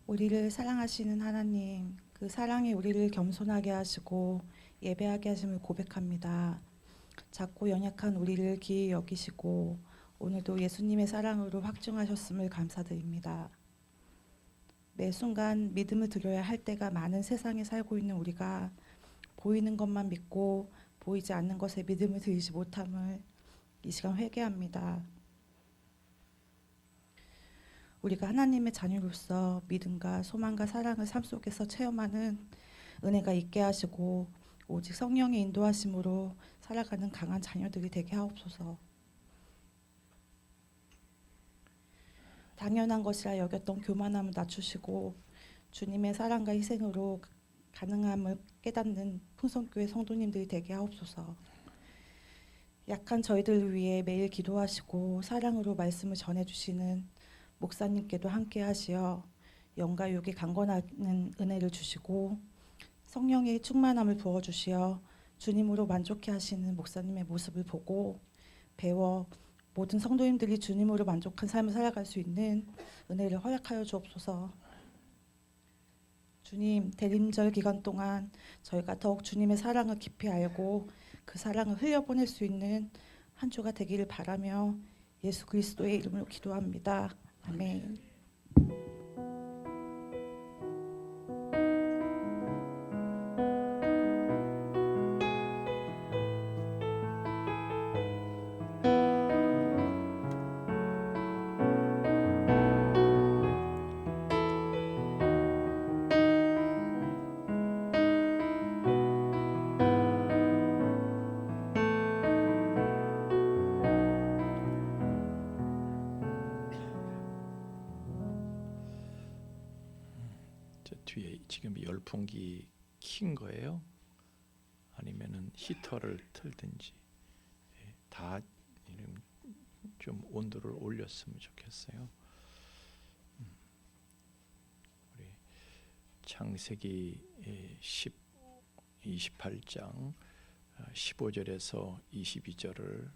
우리를 사랑하시는 하나님, 그 사랑이 우리를 겸손하게 하시고 예배하게 하심을 고백합니다. 작고 연약한 우리를 기이 여기시고 오늘도 예수님의 사랑으로 확증하셨음을 감사드립니다. 매 순간 믿음을 드려야 할 때가 많은 세상에 살고 있는 우리가 보이는 것만 믿고 보이지 않는 것에 믿음을 드리지 못함을 이 시간 회개합니다. 우리가 하나님의 자녀로서 믿음과 소망과 사랑을 삶 속에서 체험하는 은혜가 있게 하시고 오직 성령의 인도하심으로 살아가는 강한 자녀들이 되게 하옵소서. 당연한 것이라 여겼던 교만함을 낮추시고 주님의 사랑과 희생으로 가능함을 깨닫는 풍성교회 성도님들이 되게 하옵소서. 약한 저희들을 위해 매일 기도하시고 사랑으로 말씀을 전해주시는 목사님께도 함께 하시어 영과 육이 강건하는 은혜를 주시고 성령의 충만함을 부어주시어 주님으로 만족해 하시는 목사님의 모습을 보고 배워 모든 성도님들이 주님으로 만족한 삶을 살아갈 수 있는 은혜를 허락하여 주옵소서. 주님, 대림절 기간 동안 저희가 더욱 주님의 사랑을 깊이 알고 그 사랑을 흘려보낼 수 있는 한 주가 되기를 바라며 예수 그리스도의 이름으로 기도합니다. 아멘. 저 뒤에 지금 열풍기 킨 거예요? 아니면은 히터를 틀든지 다 좀 온도를 올렸으면 좋겠어요. 우리 창세기 28장 15절에서 22절을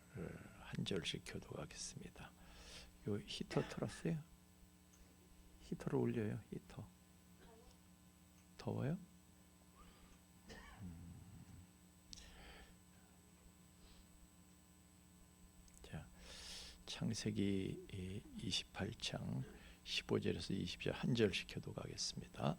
한 절씩 교독하겠습니다. 요 히터 틀었어요? 히터를 올려요. 히터. 더워요? 자, 창세기 28장 15절에서 20절 한 절씩 교독하겠습니다.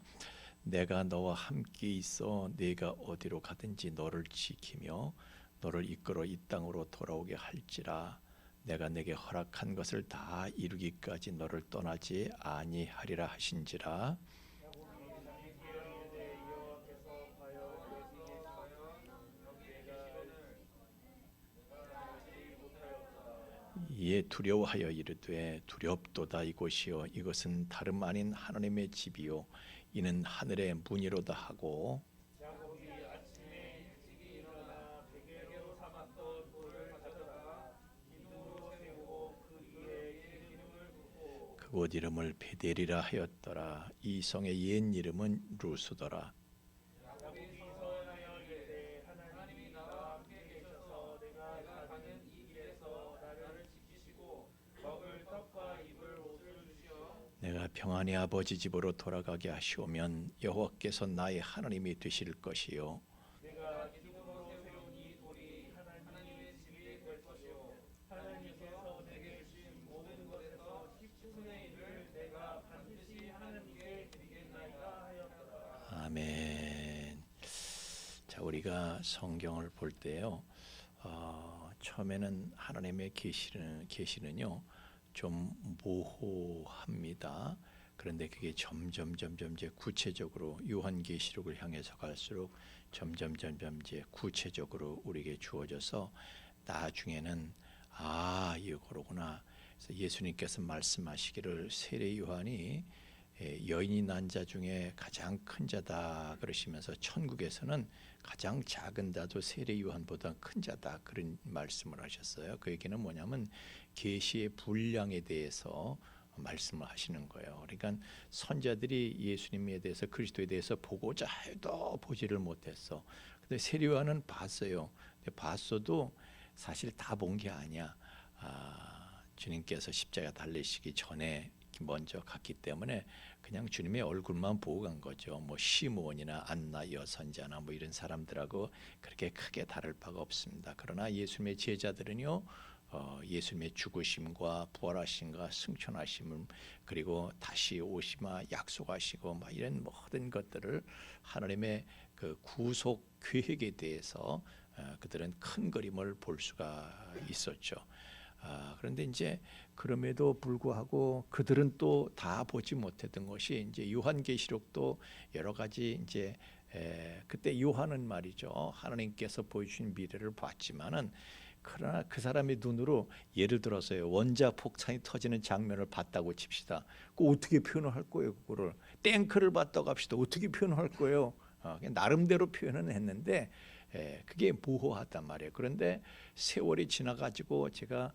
내가 너와 함께 있어 네가 어디로 가든지 너를 지키며 너를 이끌어 이 땅으로 돌아오게 할지라. 내가 내게 허락한 것을 다 이루기까지 너를 떠나지 아니하리라 하신지라. 이에 두려워하여 이르되 두렵도다. 이곳이요 이것은 다름 아닌 하나님의 집이요 이는 하늘의 문이로다 하고 그곳 이름을 베델이라 하였더라. 이 성의 옛 이름은 루스더라. 내가 평안히 아버지 집으로 돌아가게 하시오면 여호와께서 나의 하나님이 되실 것이요 아멘. 자, 우리가 성경을 볼 때요, 처음에는 하나님의 계시는요 좀 모호합니다. 그런데 그게 점점 이제 구체적으로 요한계시록을 향해서 갈수록 점점 이제 구체적으로 우리에게 주어져서 나중에는 이거로구나. 그래서 예수님께서 말씀하시기를 세례 요한이 여인이 난 자 중에 가장 큰 자다 그러시면서 천국에서는 가장 작은 자도 세례 요한보다 큰 자다 그런 말씀을 하셨어요. 그 얘기는 뭐냐면 계시의 분량에 대해서 말씀을 하시는 거예요. 그러니까 선자들이 예수님에 대해서 그리스도에 대해서 보고자 해도 보지를 못했어. 근데 세례 요한은 봤어요. 근데 봤어도 사실 다 본 게 아니야. 주님께서 십자가 달리시기 전에 먼저 갔기 때문에 그냥 주님의 얼굴만 보고 간 거죠. 뭐 시므온이나 안나 여선자나 뭐 이런 사람들하고 그렇게 크게 다를 바가 없습니다. 그러나 예수님의 제자들은요, 예수님의 죽으심과 부활하심과 승천하심을 그리고 다시 오시마 약속하시고 막 이런 모든 것들을 하나님의 그 구속 계획에 대해서 그들은 큰 그림을 볼 수가 있었죠. 그런데 이제 그럼에도 불구하고 그들은 또 다 보지 못했던 것이 이제 요한계시록도 여러 가지 이제 그때 요한은 말이죠, 하나님께서 보여주신 미래를 봤지만은 그러나 그 사람의 눈으로 예를 들어서요, 원자 폭탄이 터지는 장면을 봤다고 칩시다. 그 어떻게 표현을 할 거예요? 그거를 탱크를 봤다고 합시다. 어떻게 표현할 거예요? 나름대로 표현은 했는데 그게 모호하단 말이에요. 그런데 세월이 지나가지고 제가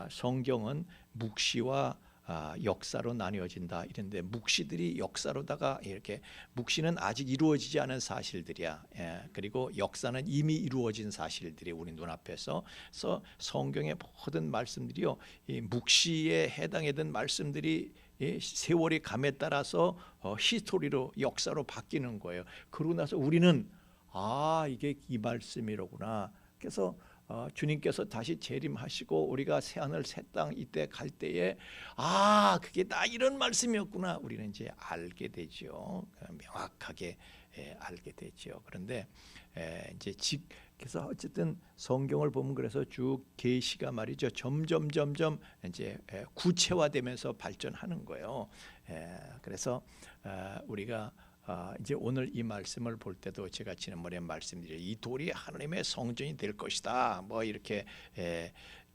성경은 묵시와 역사로 나뉘어진다 이런데, 묵시들이 역사로다가 이렇게, 묵시는 아직 이루어지지 않은 사실들이야. 그리고 역사는 이미 이루어진 사실들이 우리 눈앞에서. 그래서 성경의 모든 말씀들이요, 이 묵시에 해당하던 말씀들이 세월이 감에 따라서 히스토리로, 역사로 바뀌는 거예요. 그러고 나서 우리는 이게 이 말씀이로구나. 그래서 주님께서 다시 재림하시고 우리가 새하늘 새 땅 이때 갈 때에 그게 다 이런 말씀이었구나, 우리는 이제 알게 되죠. 명확하게 알게 되죠. 그런데 이제 그래서 어쨌든 성경을 보면 그래서 쭉 계시가 말이죠, 점점 이제 구체화되면서 발전하는 거예요. 그래서 우리가 이제 오늘 이 말씀을 볼 때도 제가 지난번에 말씀드린 이 돌이 하나님의 성전이 될 것이다, 뭐 이렇게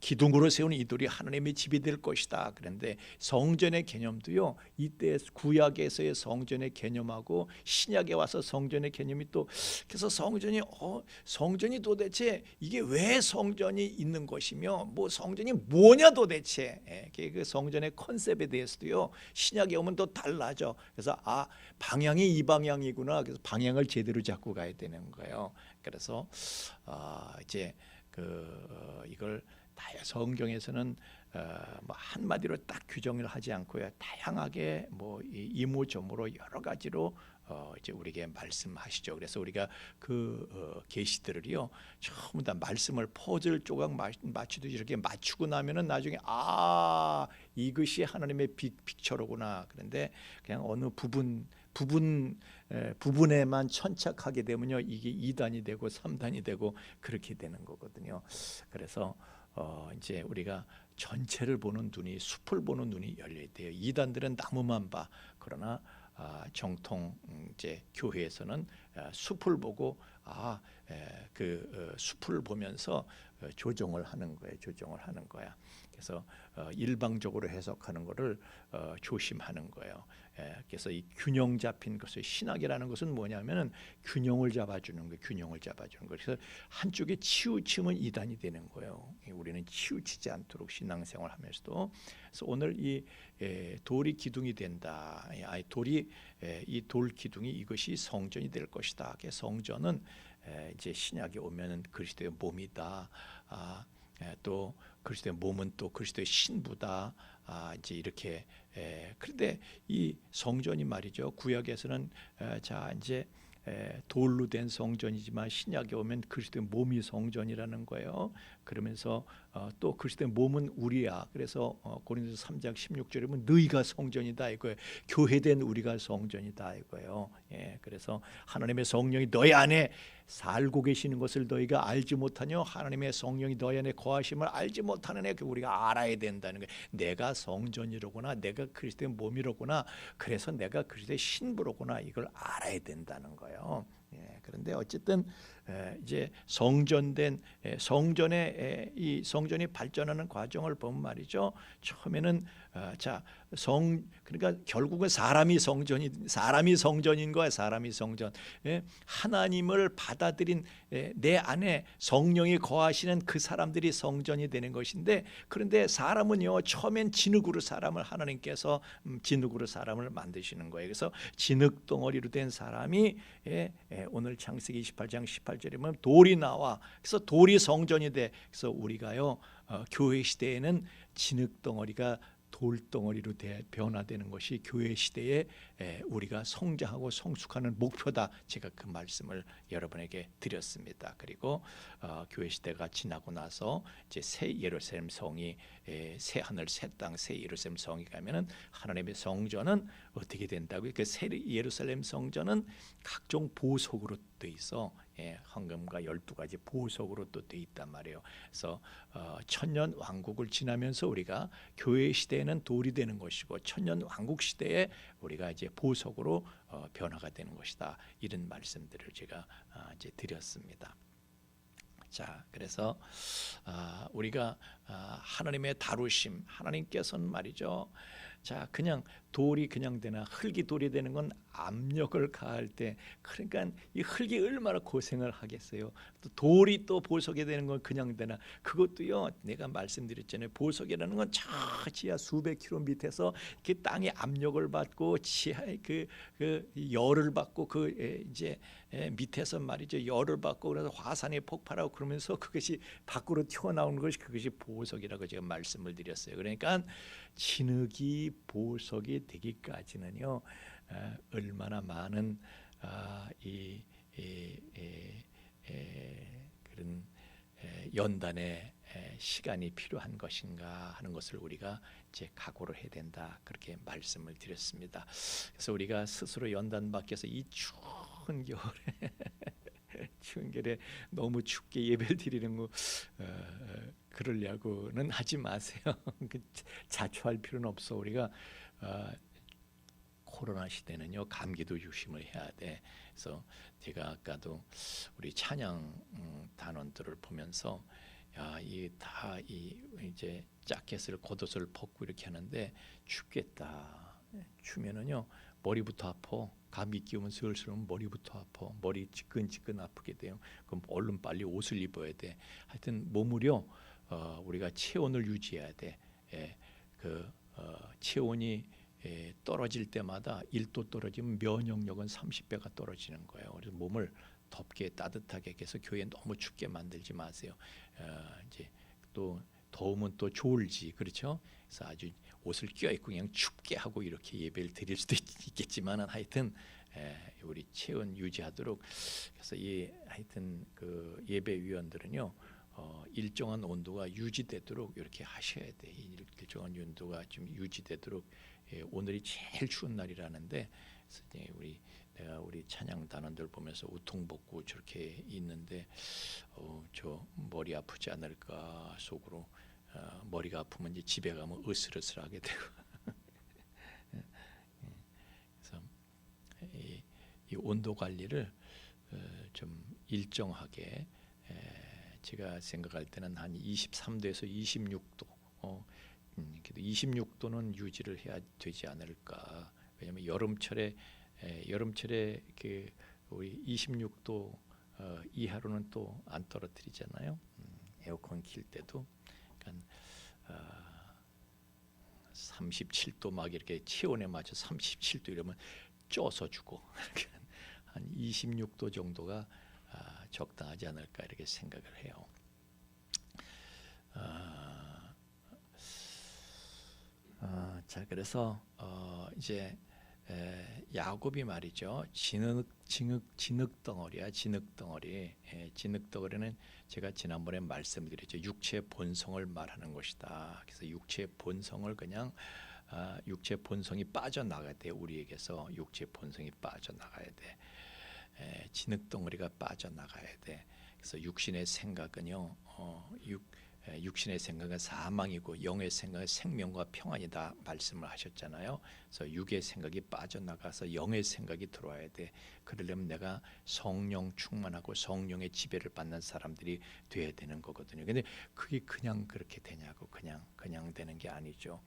기둥으로 세운 이 돌이 하나님의 집이 될 것이다. 그런데 성전의 개념도요, 이때 구약에서의 성전의 개념하고 신약에 와서 성전의 개념이 또, 그래서 성전이 도대체 이게 왜 성전이 있는 것이며 뭐 성전이 뭐냐 도대체, 그 성전의 컨셉에 대해서도요 신약에 오면 또 달라져. 그래서 방향이 이 방향이구나. 그래서 방향을 제대로 잡고 가야 되는 거예요. 그래서 이제 이걸 성경에서는 뭐 한마디로 딱 규정을 하지 않고요, 다양하게 뭐 이모저모로 여러 가지로 이제 우리에게 말씀하시죠. 그래서 우리가 계시들을요 전부 다 말씀을 퍼즐 조각 맞추듯이 이렇게 맞추고 나면은 나중에 이것이 하나님의 픽처로구나. 그런데 그냥 어느 부분에만 천착하게 되면요, 이게 2단이 되고 3단이 되고 그렇게 되는 거거든요. 그래서 이제 우리가 전체를 보는 눈이, 숲을 보는 눈이 열려야 돼요. 이단들은 나무만 봐. 그러나 정통 이제 교회에서는 숲을 보고 숲을 보면서 조정을 하는 거야. 그래서 일방적으로 해석하는 것을 조심하는 거예요. 그래서 이 균형 잡힌 것을, 신학이라는 것은 뭐냐면은 균형을 잡아주는 거예요. 그래서 한쪽에 치우치면 이단이 되는 거예요. 우리는 치우치지 않도록 신앙생활을 하면서도. 그래서 오늘 이 돌이 기둥이 된다. 이 돌 기둥이 이것이 성전이 될 것이다. 성전은 이제 신약에 오면은 그리스도의 몸이다. 또 그리스도의 몸은 또 그리스도의 신부다. 이제 이렇게. 그런데 이 성전이 말이죠, 구약에서는 이제 돌로 된 성전이지만 신약에 오면 그리스도의 몸이 성전이라는 거예요. 그러면서 또 그리스도의 몸은 우리야. 그래서 고린도서 3장 16절에 보면 너희가 성전이다 이거예요. 교회된 우리가 성전이다 이거예요. 그래서 하나님의 성령이 너희 안에 살고 계시는 것을 너희가 알지 못하냐? 하나님의 성령이 너희 안에 거하심을 알지 못하는 애, 우리가 알아야 된다는 거예요. 내가 성전이로구나, 내가 그리스도의 몸이로구나, 그래서 내가 그리스도의 신부로구나, 이걸 알아야 된다는 거예요. 그런데 어쨌든 이제 이 성전이 발전하는 과정을 보면 말이죠, 처음에는 그러니까 결국은 사람이 성전인 거야. 사람이 성전. 하나님을 받아들인 내 안에 성령이 거하시는 그 사람들이 성전이 되는 것인데, 그런데 사람은요 처음엔 하나님께서 진흙으로 사람을 만드시는 거예요. 그래서 진흙 덩어리로 된 사람이 오늘 창세기 28장 18절에 보면 돌이 나와. 그래서 돌이 성전이 돼. 그래서 우리가요 교회 시대에는 진흙 덩어리가 돌덩어리로 변화되는 것이 교회 시대에 우리가 성장하고 성숙하는 목표다. 제가 그 말씀을 여러분에게 드렸습니다. 그리고 교회 시대가 지나고 나서 이제 새 예루살렘 성이 새 하늘 새 땅 새 예루살렘 성이 가면은 하나님의 성전은 어떻게 된다고요? 그 새 예루살렘 성전은 각종 보석으로 돼 있어. 황금과 12가지 보석으로 또 돼 있단 말이에요. 그래서 천년 왕국을 지나면서 우리가 교회 시대에는 돌이 되는 것이고 천년 왕국 시대에 우리가 이제 보석으로 변화가 되는 것이다. 이런 말씀들을 제가 이제 드렸습니다. 자, 그래서 우리가 하나님의 다루심, 하나님께서는 말이죠. 자, 그냥 돌이 그냥 되나 흙이 돌이 되는 건 압력을 가할 때, 그러니까 이 흙이 얼마나 고생을 하겠어요. 또 돌이 또 보석이 되는 건 그냥 되나, 그것도요. 내가 말씀드렸잖아요. 보석이라는 건 저 지하 수백 킬로 밑에서 이렇게 땅에 압력을 받고 지하에 그 열을 받고 이제 밑에서 말이죠. 열을 받고 그래서 화산이 폭발하고 그러면서 그것이 밖으로 튀어나오는 것이 그것이 보석이라고 제가 말씀을 드렸어요. 그러니까 진흙이 보석이 되기까지는요 얼마나 많은 그런 연단의 시간이 필요한 것인가 하는 것을 우리가 이제 각오를 해야 된다. 그렇게 말씀을 드렸습니다. 그래서 우리가 스스로 연단 밖에서 이 추운 겨울에 추운 겨울에 너무 춥게 예배를 드리는 거 그러려고는 하지 마세요. 자초할 필요는 없어. 우리가 코로나 시대는요 감기도 조심을 해야 돼. 그래서 제가 아까도 우리 찬양 단원들을 보면서 이제 자켓을 겉옷을 벗고 이렇게 하는데 춥겠다. 추면은요 머리부터 아파. 감기 끼우면 슬슬 머리부터 아파. 머리 지끈지끈 아프게 돼요. 그럼 얼른 빨리 옷을 입어야 돼. 하여튼 몸을요 우리가 체온을 유지해야 돼. 체온이 떨어질 때마다 1도 떨어지면 면역력은 30배가 떨어지는 거예요. 그래서 몸을 덥게 따뜻하게 해서 교회에 너무 춥게 만들지 마세요. 이제 또 더우면 또 좋을지 그렇죠. 그래서 아주 옷을 껴입고 그냥 춥게 하고 이렇게 예배를 드릴 수도 있겠지만은 하여튼 우리 체온 유지하도록. 그래서 하여튼 그 예배위원들은요 일정한 온도가 유지되도록 이렇게 하셔야 돼. 일정한 온도가 좀 유지되도록. 오늘이 제일 추운 날이라는데 내가 우리 찬양 단원들 보면서 우통 벗고 저렇게 있는데 저 머리 아프지 않을까 속으로. 머리가 아프면 이제 집에 가면 으슬으슬하게 되고. 그래서 이 온도 관리를 좀 일정하게 제가 생각할 때는 한 23도에서 26도. 그래도 26도는 유지를 해야 되지 않을까. 왜냐하면 여름철에 그 우리 26도 이하로는 또 안 떨어뜨리잖아요. 에어컨 킬 때도. 그러니까 37도 막 이렇게 체온에 맞춰 37도 이러면 쪄서 주고 한 26도 정도가 적당하지 않을까 이렇게 생각을 해요. 자, 그래서 이제 야곱이 말이죠. 진흙 덩어리야. 진흙 덩어리. 진흙 덩어리는 제가 지난번에 말씀드렸죠. 육체의 본성을 말하는 것이다. 그래서 육체의 본성을 그냥 육체의 본성이 빠져나가야 돼. 우리에게서 육체의 본성이 빠져나가야 돼. 진흙 덩어리가 빠져나가야 돼. 그래서 육신의 생각은요. 육신의 생각은 사망이고 영의 생각은 생명과 평안이다 말씀을 하셨잖아요. 그래서 육의 생각이 빠져나가서 영의 생각이 들어와야 돼. 그러려면 내가 성령 충만하고 성령의 지배를 받는 사람들이 돼야 되는 거거든요. 근데 그게 그냥 그렇게 되냐고. 그냥 되는 게 아니죠.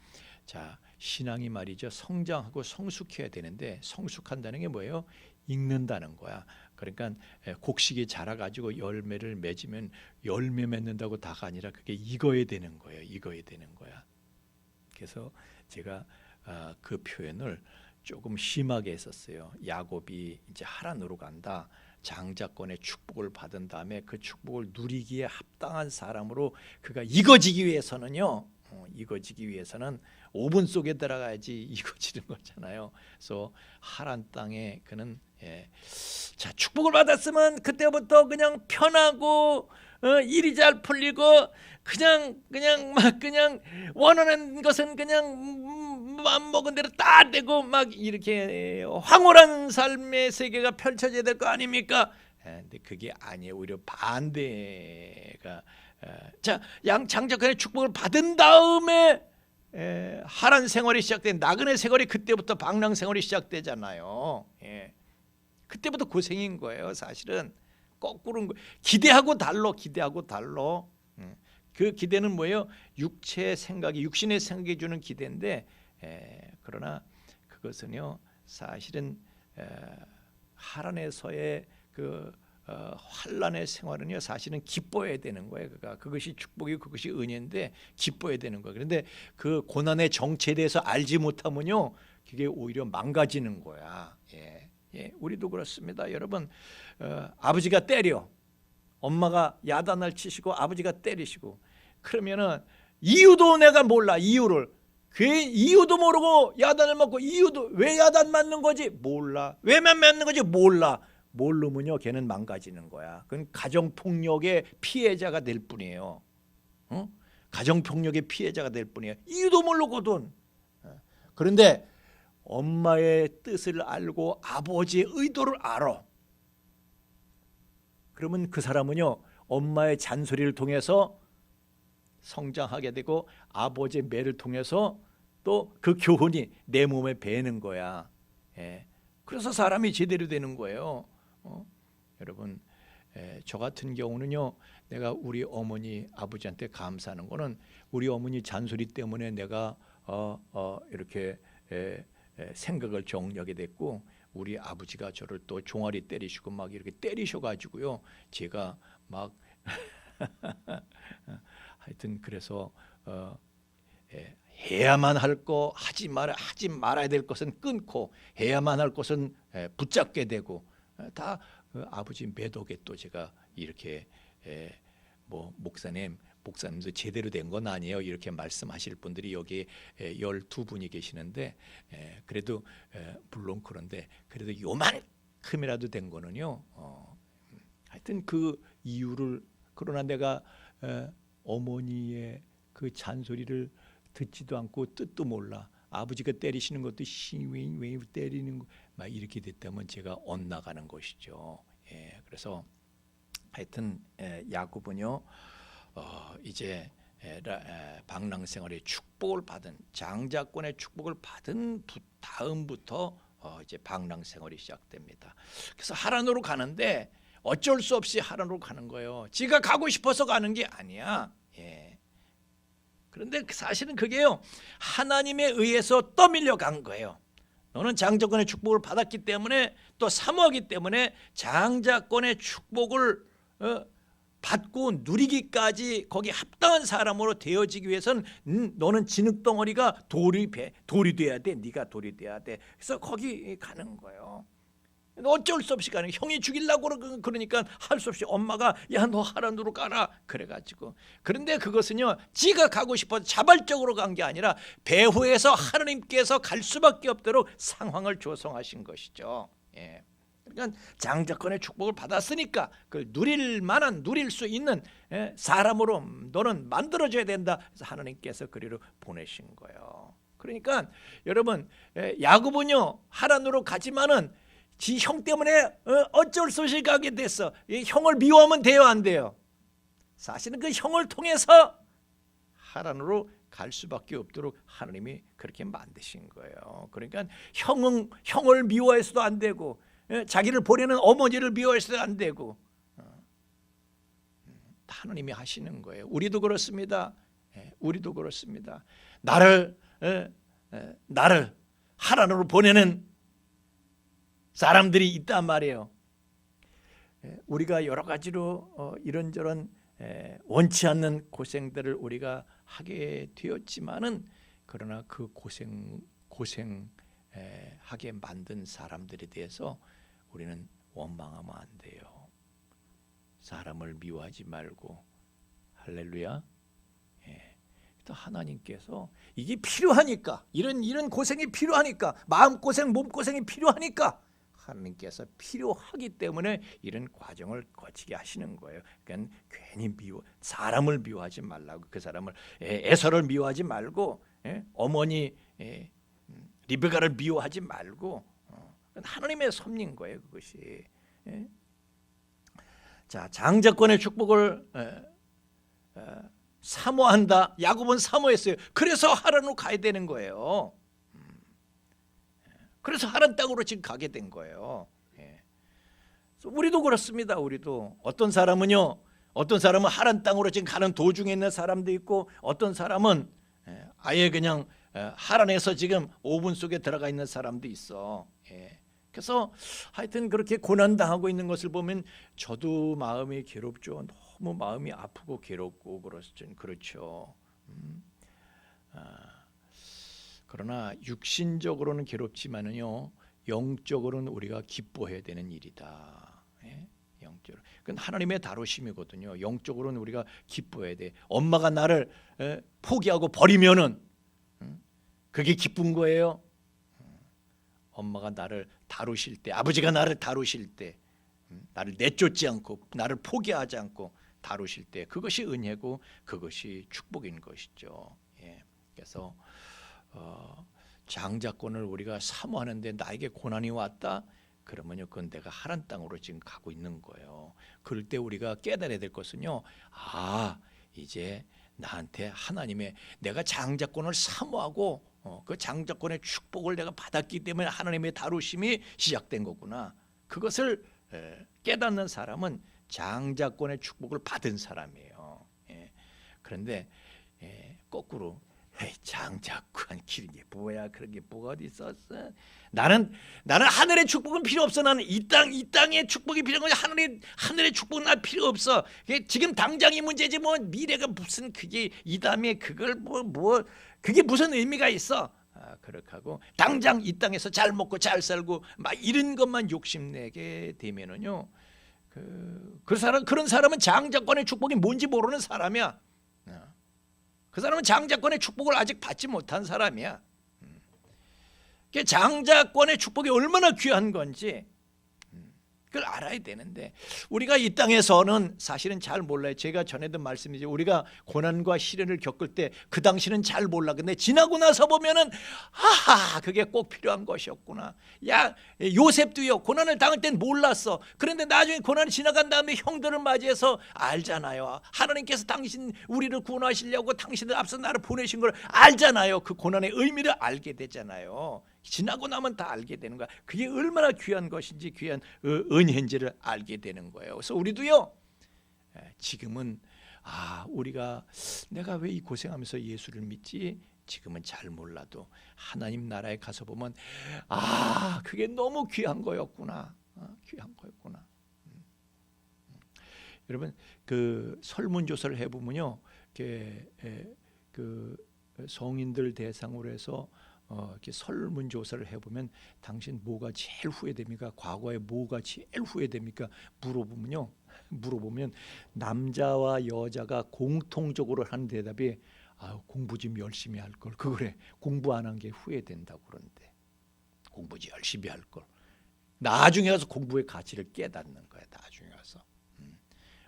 자, 신앙이 말이죠. 성장하고 성숙해야 되는데 성숙한다는 게 뭐예요? 읽는다는 거야. 그러니까 곡식이 자라가지고 열매를 맺으면 열매 맺는다고 다가 아니라 그게 익어야 되는 거예요. 익어야 되는 거야. 그래서 제가 그 표현을 조금 심하게 했었어요. 야곱이 이제 하란으로 간다. 장자권의 축복을 받은 다음에 그 축복을 누리기에 합당한 사람으로 그가 익어지기 위해서는요. 익어지기 위해서는 오븐 속에 들어가야지 익어지는 거잖아요. 그래서 하란 땅에 그는 자, 축복을 받았으면 그때부터 그냥 편하고 일이 잘 풀리고 그냥 원하는 것은 그냥 마음 먹은 대로 다 되고 막 이렇게 황홀한 삶의 세계가 펼쳐져야 될 거 아닙니까? 근데 그게 아니에요. 오히려 반대가 자, 장자권의 축복을 받은 다음에 하란 생활이 시작된 나그네 생활이 그때부터 방랑 생활이 시작되잖아요. 그때부터 고생인 거예요. 사실은 거꾸로인 거예요. 기대하고 달로. 그 기대는 뭐예요? 육체의 생각이 육신의 생각이 주는 기대인데 그러나 그것은요 사실은 하란에서의 그 환란의 생활은요 사실은 기뻐해야 되는 거예요. 그러니까 그것이 축복이고 그것이 은혜인데 기뻐해야 되는 거예요. 그런데 그 고난의 정체에 대해서 알지 못하면요 그게 오히려 망가지는 거야. 우리도 그렇습니다. 여러분 아버지가 때려 엄마가 야단을 치시고 아버지가 때리시고 그러면은 이유도 내가 몰라. 이유를 그 이유도 모르고 야단을 맞고 이유도 왜 야단 맞는 거지 몰라. 왜만 맞는 거지 몰라. 모르면요 걔는 망가지는 거야. 그건 가정폭력의 피해자가 될 뿐이에요. 가정폭력의 피해자가 될 뿐이에요. 이유도 모르거든. 그런데 엄마의 뜻을 알고 아버지의 의도를 알아. 그러면 그 사람은요 엄마의 잔소리를 통해서 성장하게 되고 아버지의 매를 통해서 또 그 교훈이 내 몸에 배는 거야. 그래서 사람이 제대로 되는 거예요. 여러분 저 같은 경우는요 내가 우리 어머니 아버지한테 감사하는 거는 우리 어머니 잔소리 때문에 내가 이렇게 생각을 정리하게 됐고 우리 아버지가 저를 또 종아리 때리시고 막 이렇게 때리셔가지고요 제가 막 하여튼 그래서 해야만 할 거 하지 말아야 될 것은 끊고 해야만 할 것은 붙잡게 되고 다 아버지 매덕에 또 제가 이렇게 뭐 목사님도 제대로 된 건 아니에요 이렇게 말씀하실 분들이 여기 12분이 계시는데 그래도 물론 그런데 그래도 요만큼이라도 된 거는요 하여튼 그 이유를 그러나 내가 어머니의 그 잔소리를 듣지도 않고 뜻도 몰라 아버지가 때리시는 것도 왜 때리는 거 막 이렇게 됐다면 제가 엇나가는 것이죠. 그래서 하여튼 야곱은요 이제 방랑 생활의 축복을 받은 장자권의 축복을 받은 다음부터 이제 방랑 생활이 시작됩니다. 그래서 하란으로 가는데 어쩔 수 없이 하란으로 가는 거예요. 지가 가고 싶어서 가는 게 아니야. 그런데 사실은 그게요 하나님에 의해서 떠밀려 간 거예요. 너는 장자권의 축복을 받았기 때문에 또 사모하기 때문에 장자권의 축복을 받고 누리기까지 거기 합당한 사람으로 되어지기 위해서는 너는 진흙덩어리가 돌이 돼야 돼. 네가 돌이 돼야 돼. 그래서 거기 가는 거예요. 어쩔 수 없이 가는 형이 죽이려고 그러니까 할 수 없이 엄마가 야 너 하란으로 가라 그래가지고 그런데 그것은요 지가 가고 싶어서 자발적으로 간 게 아니라 배후에서 하나님께서 갈 수밖에 없도록 상황을 조성하신 것이죠. 그러니까 장자권의 축복을 받았으니까 그걸 누릴 수 있는 사람으로 너는 만들어줘야 된다. 그래서 하나님께서 그리로 보내신 거예요. 그러니까 여러분 야곱은요 하란으로 가지만은 지 형 때문에 어쩔 수 없이 가게 됐어. 형을 미워하면 돼요 안 돼요? 사실은 그 형을 통해서 하란으로 갈 수밖에 없도록 하나님이 그렇게 만드신 거예요. 그러니까 형을 미워해서도 안 되고 자기를 보내는 어머니를 미워해서도 안 되고 하나님이 하시는 거예요. 우리도 그렇습니다. 우리도 그렇습니다. 나를 하란으로 보내는 사람들이 있단 말이에요. 우리가 여러 가지로 이런저런 원치 않는 고생들을 우리가 하게 되었지만은 그러나 그 고생하게 만든 사람들에 대해서 우리는 원망하면 안 돼요. 사람을 미워하지 말고 할렐루야. 하나님께서 이게 필요하니까, 이런 고생이 필요하니까, 마음고생 몸고생이 필요하니까 하나님께서 필요하기 때문에 이런 과정을 거치게 하시는 거예요. 그러니까 괜히 사람을 미워하지 말라고, 그 사람을 에서를 미워하지 말고, 어머니 리베가를 미워하지 말고, 하나님의 섭리인 거예요, 그것이. 자, 장자권의 축복을 사모한다. 야곱은 사모했어요. 그래서 하란으로 가야 되는 거예요. 그래서 하란 땅으로 지금 가게 된 거예요. 우리도 그렇습니다. 우리도 어떤 사람은 하란 땅으로 지금 가는 도중에 있는 사람도 있고, 어떤 사람은 아예 그냥 하란에서 지금 5분 속에 들어가 있는 사람도 있어. 그래서 하여튼 그렇게 고난당하고 있는 것을 보면 저도 마음이 괴롭죠. 너무 마음이 아프고 괴롭고 그렇죠. 그러나 육신적으로는 괴롭지만은요, 영적으로는 우리가 기뻐해야 되는 일이다. 영적으로. 그건 하나님의 다루심이거든요. 영적으로는 우리가 기뻐해야 돼. 엄마가 나를 포기하고 버리면은 그게 기쁜 거예요. 엄마가 나를 다루실 때, 아버지가 나를 다루실 때, 나를 내쫓지 않고 나를 포기하지 않고 다루실 때, 그것이 은혜고 그것이 축복인 것이죠. 그래서 장자권을 우리가 사모하는데 나에게 고난이 왔다? 그러면요, 그건 내가 하란 땅으로 지금 가고 있는 거예요. 그럴 때 우리가 깨달아야 될 것은요, 이제 나한테 하나님의, 내가 장자권을 사모하고 그 장자권의 축복을 내가 받았기 때문에 하나님의 다루심이 시작된 거구나. 그것을 깨닫는 사람은 장자권의 축복을 받은 사람이에요. 그런데 거꾸로 장자권 길이 뭐야, 그런 게 뭐가 어디 있었어? 나는 하늘의 축복은 필요 없어. 나는 이 땅의 축복이 필요한 거지. 하늘의 축복은 나 필요 없어. 지금 당장이 문제지 뭐 미래가 무슨, 그게 이 다음에 그걸 뭐 그게 무슨 의미가 있어? 그렇게 하고 당장 이 땅에서 잘 먹고 잘 살고 막 이런 것만 욕심내게 되면은요, 그런 사람은 장자권의 축복이 뭔지 모르는 사람이야. 그 사람은 장자권의 축복을 아직 받지 못한 사람이야. 장자권의 축복이 얼마나 귀한 건지 그걸 알아야 되는데, 우리가 이 땅에서는 사실은 잘 몰라요. 제가 전에도 말씀이죠. 우리가 고난과 시련을 겪을 때 그 당시는 잘 몰라. 근데 지나고 나서 보면은 그게 꼭 필요한 것이었구나. 요셉도요, 고난을 당할 땐 몰랐어. 그런데 나중에 고난이 지나간 다음에 형들을 맞이해서 알잖아요. 하나님께서 우리를 구원하시려고 당신들 앞서 나를 보내신 걸 알잖아요. 그 고난의 의미를 알게 되잖아요. 지나고 나면 다 알게 되는 거야. 그게 얼마나 귀한 것인지, 귀한 은혜인지를 알게 되는 거예요. 그래서 우리도요, 지금은 내가 왜 이 고생하면서 예수를 믿지? 지금은 잘 몰라도 하나님 나라에 가서 보면 그게 너무 귀한 거였구나. 귀한 거였구나. 여러분, 그 설문조사를 해보면요, 그 성인들 대상으로 해서 이렇게 설문조사를 해보면 당신 뭐가 제일 후회됩니까? 과거에 뭐가 제일 후회됩니까? 물어보면 남자와 여자가 공통적으로 하는 대답이 공부 좀 열심히 할 걸. 그래, 공부 안 한 게 후회된다고. 그런데 공부 좀 열심히 할 걸. 나중에 가서 공부의 가치를 깨닫는 거야. 나중에 가서.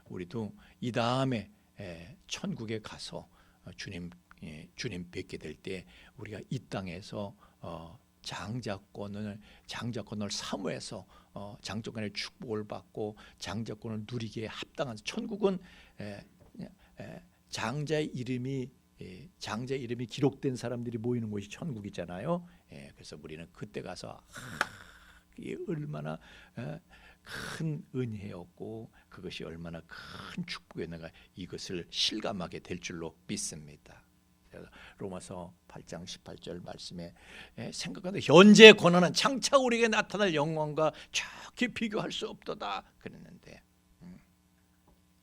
우리도 이 다음에 천국에 가서 주님 뵙게 될 때 우리가 이 땅에서 장자권을 사모해서 장자권의 축복을 받고 장자권을 누리기에 합당한, 천국은 장자의 이름이 기록된 사람들이 모이는 곳이 천국이잖아요. 그래서 우리는 그때 가서 이게 얼마나 큰 은혜였고 그것이 얼마나 큰 축복이었는가, 이것을 실감하게 될 줄로 믿습니다. 로마서 8장 18절 말씀에 생각하는 현재의 고난은 장차 우리에게 나타날 영광과 정확히 비교할 수 없도다 그랬는데,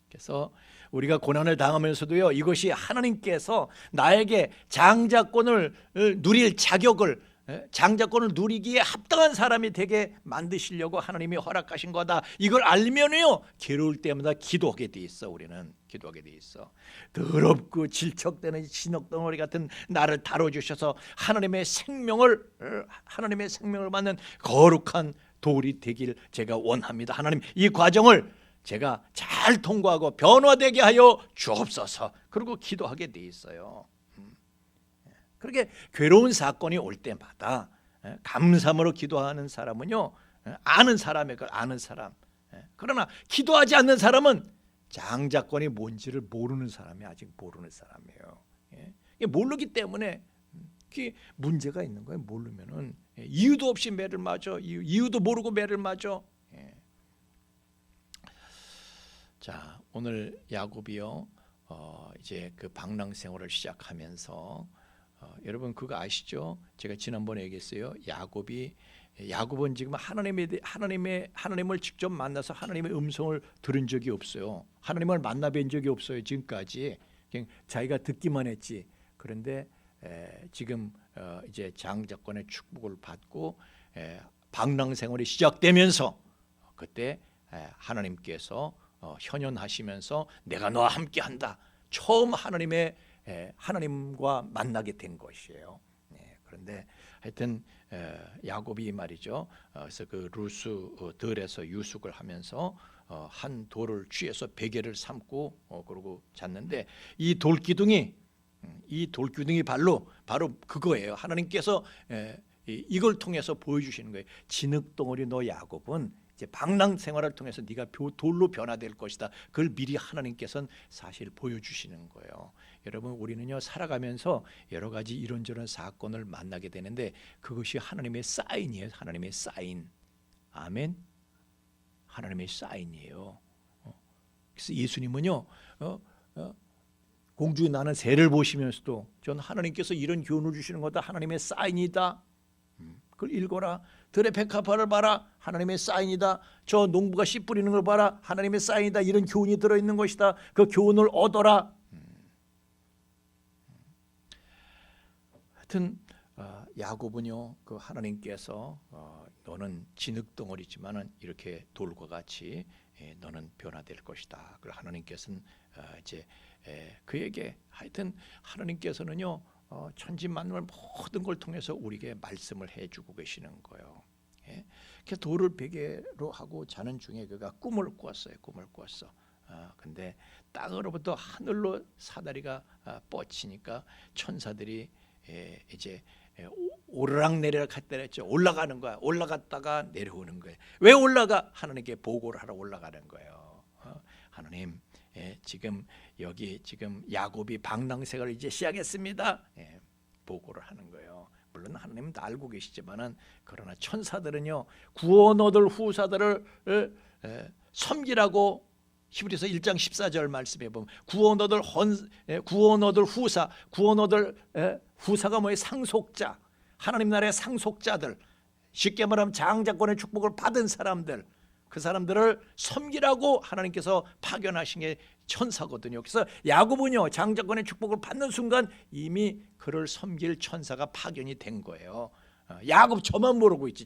그래서 우리가 고난을 당하면서도요, 이것이 하나님께서 나에게 장자권을 누릴 자격을 장자권을 누리기에 합당한 사람이 되게 만드시려고 하나님이 허락하신 거다. 이걸 알면요 괴로울 때마다 기도하게 돼 있어. 우리는 기도하게 돼 있어. 더럽고 질척대는 진흙덩어리 같은 나를 다뤄주셔서 하나님의 생명을 받는 거룩한 돌이 되길 제가 원합니다. 하나님 이 과정을 제가 잘 통과하고 변화되게 하여 주옵소서. 그리고 기도하게 돼 있어요. 그렇게 괴로운 사건이 올 때마다 감사함으로 기도하는 사람은요 아는 사람의 걸 아는 사람. 그러나 기도하지 않는 사람은 장자권이 뭔지를 모르는 사람이 아직 모르는 사람이에요. 모르기 때문에 그게 문제가 있는 거예요. 모르면은 이유도 없이 매를 맞아. 이유도 모르고 매를 맞아. 자, 오늘 야곱이요 이제 그 방랑 생활을 시작하면서 여러분 그거 아시죠? 제가 지난번에 얘기했어요. 야곱은 지금 하나님을 직접 만나서 하나님의 음성을 들은 적이 없어요. 하나님을 만나뵌 적이 없어요. 지금까지 그냥 자기가 듣기만 했지. 그런데 지금 이제 장자권의 축복을 받고 방랑 생활이 시작되면서 그때 하나님께서 현현하시면서 내가 너와 함께한다. 처음 하나님과 만나게 된 것이에요. 그런데 하여튼 야곱이 말이죠. 그래서 그 루스 들에서 유숙을 하면서 한 돌을 취해서 베개를 삼고 그러고 잤는데 이 돌기둥이 바로 그거예요. 하나님께서 이걸 통해서 보여주시는 거예요. 진흙덩어리 너 야곱은 이제 방랑 생활을 통해서 네가 돌로 변화될 것이다. 그걸 미리 하나님께서는 사실 보여주시는 거예요. 여러분 우리는요 살아가면서 여러 가지 이런저런 사건을 만나게 되는데 그것이 하나님의 사인이에요. 하나님의 사인. 아멘. 하나님의 사인이에요. 그래서 예수님은요 공중에 나는 새를 보시면서도 전 하나님께서 이런 교훈을 주시는 거다. 하나님의 사인이다. 그걸 읽어라. 들의 백합화를 봐라. 하나님의 사인이다. 저 농부가 씨 뿌리는 걸 봐라. 하나님의 사인이다. 이런 교훈이 들어있는 것이다. 그 교훈을 얻어라. 하여튼 야곱은요 그 하나님께서 너는 진흙덩어리지만은 이렇게 돌과 같이 너는 변화될 것이다. 그리고 하나님께서는 이제 그에게 하여튼 하나님께서는요 천지만물 모든 걸 통해서 우리에게 말씀을 해주고 계시는 거예요. 그래서 돌을 베개로 하고 자는 중에 그가 꿈을 꾸었어요. 근데 땅으로부터 하늘로 사다리가 뻗치니까 천사들이 이제 오르락내리락 할 때랬죠. 올라가는 거야. 올라갔다가 내려오는 거예요. 왜 올라가? 하나님께 보고를 하러 올라가는 거예요. 하나님, 지금 여기 지금 야곱이 방랑생활을 이제 시작했습니다. 보고를 하는 거예요. 물론 하나님은 다 알고 계시지만은 그러나 천사들은요 구원 얻을 후사들을 섬기라고 히브리서 1장 14절 말씀에 보면 구원 얻을 후사가 뭐예요? 상속자. 하나님 나라의 상속자들. 쉽게 말하면 장자권의 축복을 받은 사람들. 그 사람들을 섬기라고 하나님께서 파견하신 게 천사거든요. 그래서 야곱은요 장자권의 축복을 받는 순간 이미 그를 섬길 천사가 파견이 된 거예요. 야곱 저만 모르고 있지.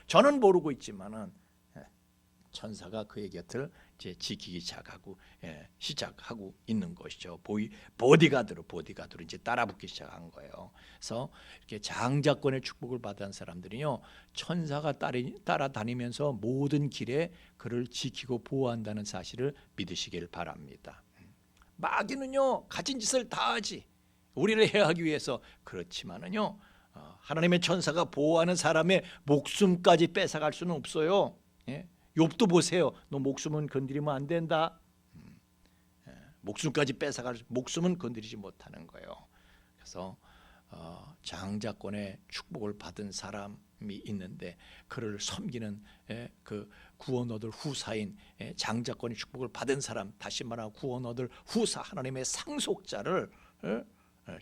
저는 모르고 있지만은 천사가 그의 곁을 이제 지키기 시작하고 있는 것이죠. 보디가드로 이제 따라붙기 시작한 거예요. 그래서 이렇게 장자권의 축복을 받은 사람들이요 천사가 따라다니면서 모든 길에 그를 지키고 보호한다는 사실을 믿으시길 바랍니다. 마귀는요 가진 짓을 다 하지. 우리를 해하기 위해서. 그렇지만은요 하나님의 천사가 보호하는 사람의 목숨까지 뺏어갈 수는 없어요. 욥도 보세요. 너 목숨은 건드리면 안 된다. 목숨까지 목숨은 건드리지 못하는 거예요. 그래서 장자권의 축복을 받은 사람이 있는데 그를 섬기는 그 구원 얻을 후사인 장자권의 축복을 받은 사람, 다시 말하면 구원 얻을 후사 하나님의 상속자를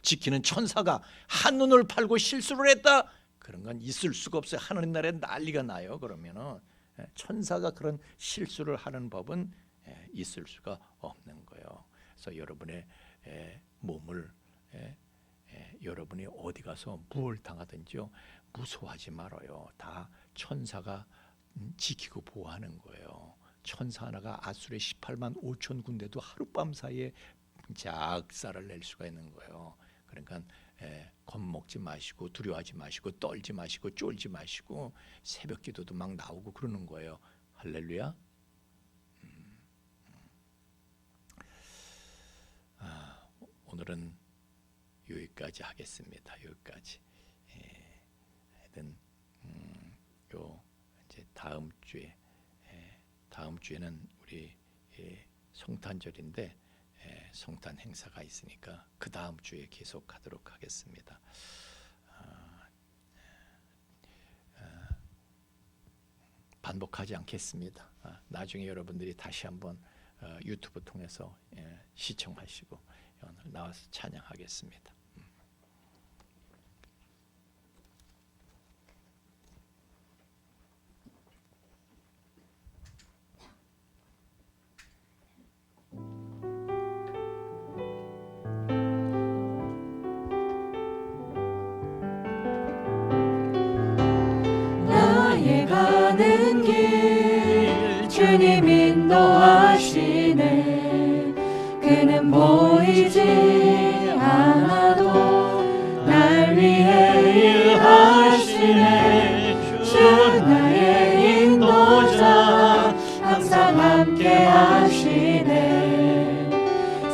지키는 천사가 한눈을 팔고 실수를 했다. 그런 건 있을 수가 없어요. 하나님 나라에 난리가 나요. 그러면은 천사가 그런 실수를 하는 법은 있을 수가 없는 거예요. 그래서 여러분의 몸을 여러분이 어디 가서 뭘 당하든지요 무서워하지 말아요. 다 천사가 지키고 보호하는 거예요. 천사 하나가 아수르의 18만 5천 군대도 하룻밤 사이에 작사를 낼 수가 있는 거예요. 그러니까 겁먹지 마시고 두려워하지 마시고 떨지 마시고 쫄지 마시고 새벽 기도도 막 나오고 그러는 거예요. 할렐루야. 오늘은 여기까지 하겠습니다. 여기까지. 하여튼 요 이제 다음 주에는 우리 성탄절인데 성탄 행사가 있으니까 그 다음 주에 계속하도록 하겠습니다. 반복하지 않겠습니다. 나중에 여러분들이 다시 한번 유튜브 통해서 시청하시고 오늘 나와서 찬양하겠습니다. 나의 가는 길 주님 인도하시네. 그는 보이지 않아도 날 위해 일하시네. 주 나의 인도자 항상 함께 하시네.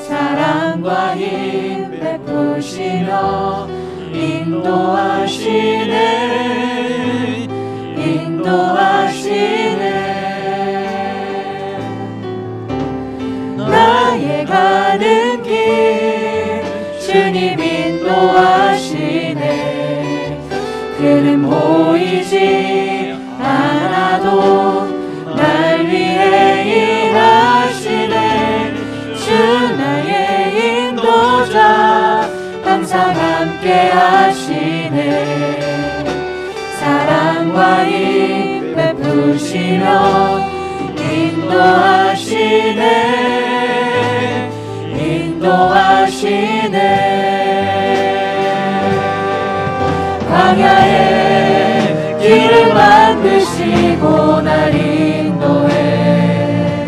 사랑과 힘 베푸시며 인도하시네. 인도하시네. 나의 가는 길 주님 인도하시네. 그는 보이지 않아도 날 위해 일하시네. 주 나의 인도자 항상 함께 하시네. 사랑과 힘 베푸시며 인도하시네. 인도하시네. 광야에 길을 만드시고 날 인도해.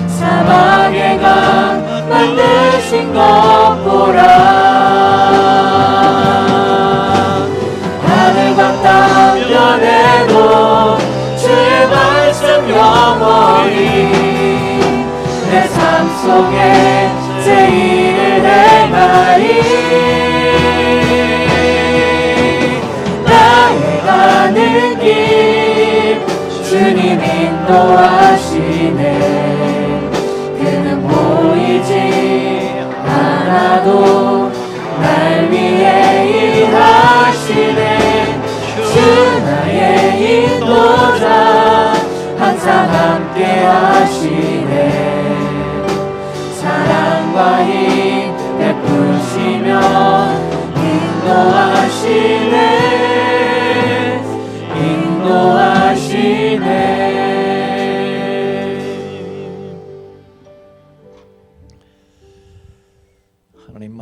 사막에 강 만드신 것 보라. 하늘과 땅 변해도 주의 말씀 영원히 내 삶 속에 제일을 행하리. 나의 가는 길 주님 인도하시네. 그는 보이지 않아도 날 위해 일하시네. 주 나의 인도자 항상 함께 하시네. 사랑과 힘 베푸시며 인도하시네. 인도하시네. 하나님,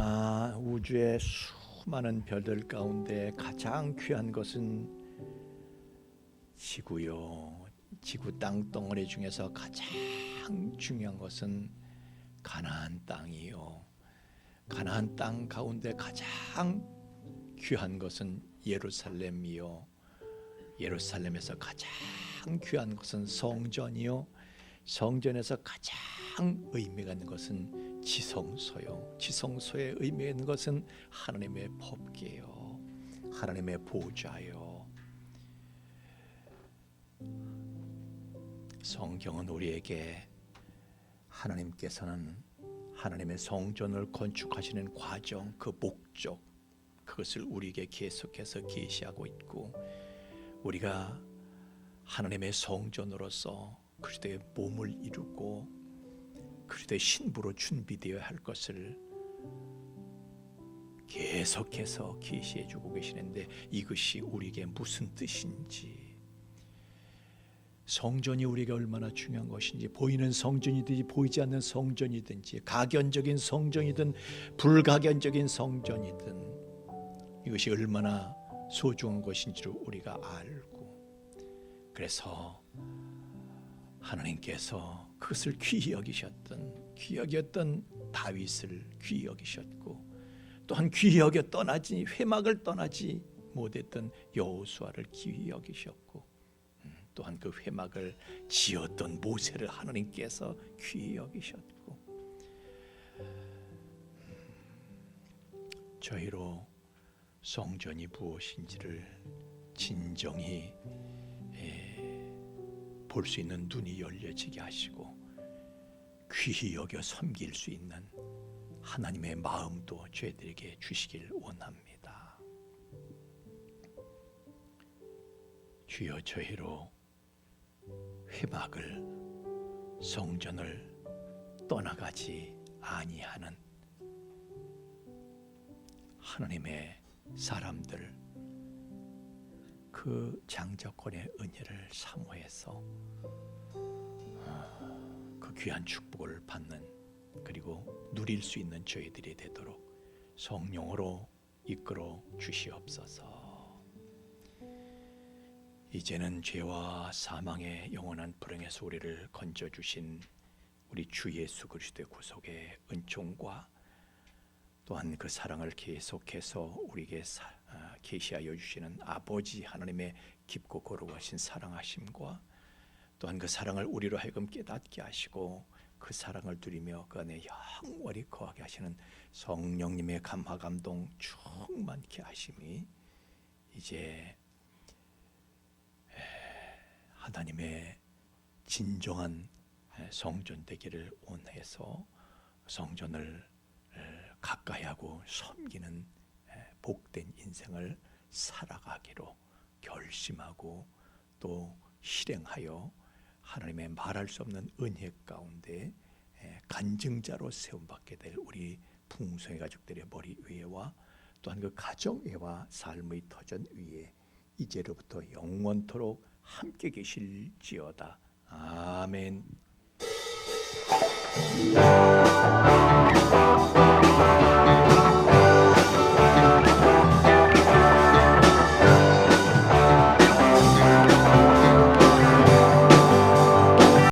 우주의 수많은 별들 가운데 가장 귀한 것은 지구요. 지구 땅덩어리 중에서 가장 중요한 것은 가나안 땅이요. 가나안 땅 가운데 가장 귀한 것은 예루살렘이요. 예루살렘에서 가장 귀한 것은 성전이요. 성전에서 가장 의미가 있는 것은 지성소요. 지성소의 의미가 있는 것은 하나님의 법궤요. 하나님의 보좌요. 성경은 우리에게 하나님께서는 하나님의 성전을 건축하시는 과정, 그 목적, 그것을 우리에게 계속해서 계시하고 있고, 우리가 하나님의 성전으로서 그리스도의 몸을 이루고 그리스도의 신부로 준비되어야 할 것을 계속해서 계시해 주고 계시는데, 이것이 우리에게 무슨 뜻인지, 성전이 우리가 얼마나 중요한 것인지, 보이는 성전이든지 보이지 않는 성전이든지, 가견적인 성전이든 불가견적인 성전이든 이것이 얼마나 소중한 것인지를 우리가 알고, 그래서 하나님께서 그것을 귀히 여기셨던 다윗을 귀히 여기셨고, 또한 귀히 여겨 회막을 떠나지 못했던 여호수아를 귀히 여기셨고, 또한 그 회막을 지었던 모세를 하나님께서 귀히 여기셨고, 저희로 성전이 무엇인지를 진정히 볼 수 있는 눈이 열려지게 하시고 귀히 여겨 섬길 수 있는 하나님의 마음도 저희들에게 주시길 원합니다. 주여, 저희로 회막을, 성전을 떠나가지 아니하는 하나님의 사람들, 그 장자권의 은혜를 사모해서 그 귀한 축복을 받는, 그리고 누릴 수 있는 저희들이 되도록 성령으로 이끌어 주시옵소서. 이제는 죄와 사망의 영원한 불행에서 우리를 건져주신 우리 주 예수 그리스도의 구속의 은총과 또한 그 사랑을 계속해서 우리에게 계시하여 주시는 아버지 하나님의 깊고 거룩하신 사랑하심과, 또한 그 사랑을 우리로 하여금 깨닫게 하시고 그 사랑을 누리며 그 안에 영원히 거하게 하시는 성령님의 감화 감동 충만케 하심이 이제 하나님의 진정한 성전 되기를 원해서 성전을 가까이 하고 섬기는 복된 인생을 살아가기로 결심하고 또 실행하여 하나님의 말할 수 없는 은혜 가운데 간증자로 세움받게 될 우리 풍성의 가족들의 머리 위에와 또한 그 가정 위와 삶의 터전 위에 이제로부터 영원토록 함께 계실지어다. 아멘.